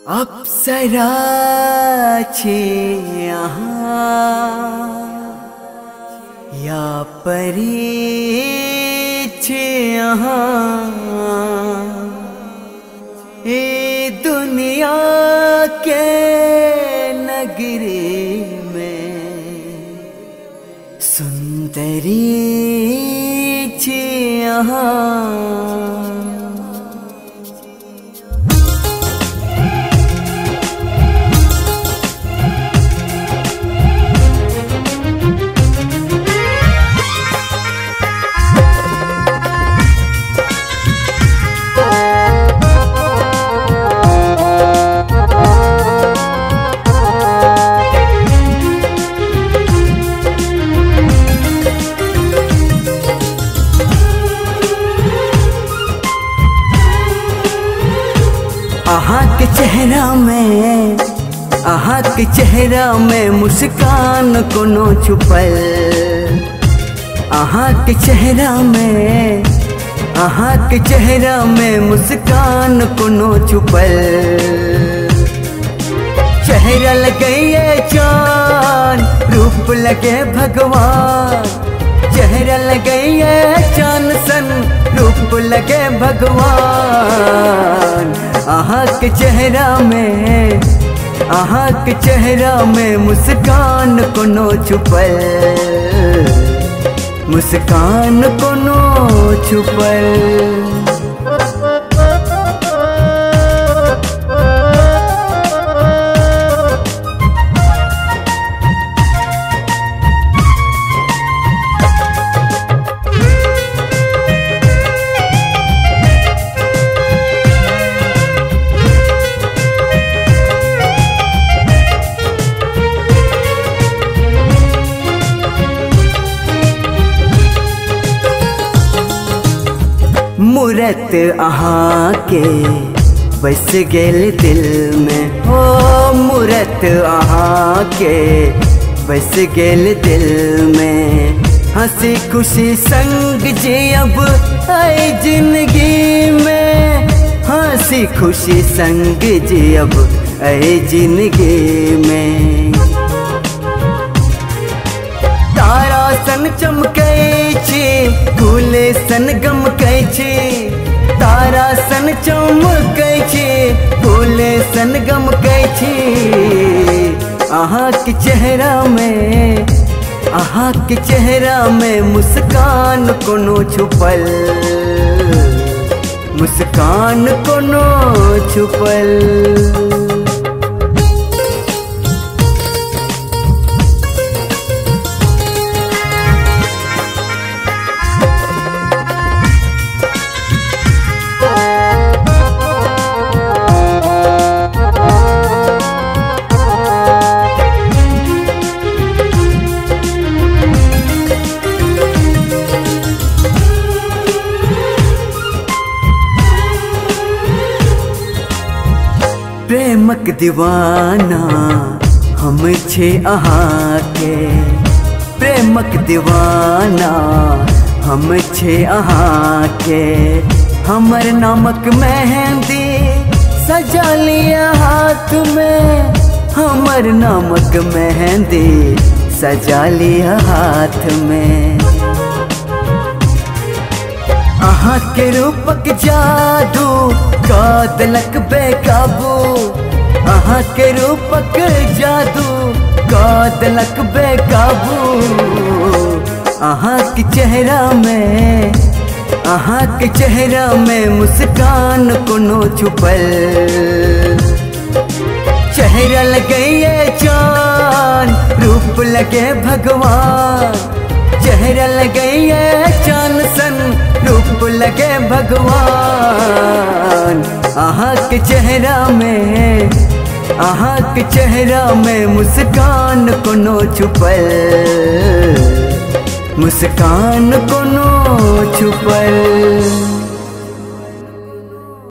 अप्सरा छे अहाँ या परी छे अहाँ, ए दुनिया के नगरी में सुंदरी छे अहाँ। अहाँ के चेहरा में मुस्कान कोनो छुपल, अहाँ के चेहरा में मुस्कान कोनो छुपल। चेहरा लगे चाँद रूप लगे भगवान, चेहरा लगे चाँद सन रूप लगे भगवान। अहाँ के चेहरा में मुस्कान कोनो छुपल, मुस्कान कोनो छुपल। मूरत अहाँ के बस गेल दिल में, हो मूरत अहाँ के बस गेल दिल में। हंसी खुशी संग जियब आई जिंदगी में, हंसी खुशी संग जियब आई जिंदगी में। तारा सन चमकै छी, फूले सन गमकै छी, तारा सन चमकै छी, फूले सन गमकै छी। अहाँ के चेहरा में मुस्कान कोनो छुपल, मुस्कान कोनो छुपल। प्रेमक दीवाना हम छे अहाँ के, प्रेमक दीवाना हम छे अहाँ के। हमर नामक मेहंदी सजा लिया हाथ में, हमर नामक मेहंदी सजा लिया हाथ में। अहाँ के रूपक जादू कादलक बेकाबू, अहाँ के रूपक जादू कादलक बेकाबू। अहाँ के चेहरा में मुस्कान कोनो छुपल। चेहरा लगे चाँद रूप लगे भगवान, चेहरा लगे चाँद सन रूप लगे भगवान। अहाँ के चेहरा में मुस्कान कोनो छुपल, मुस्कान कोनो छुपल।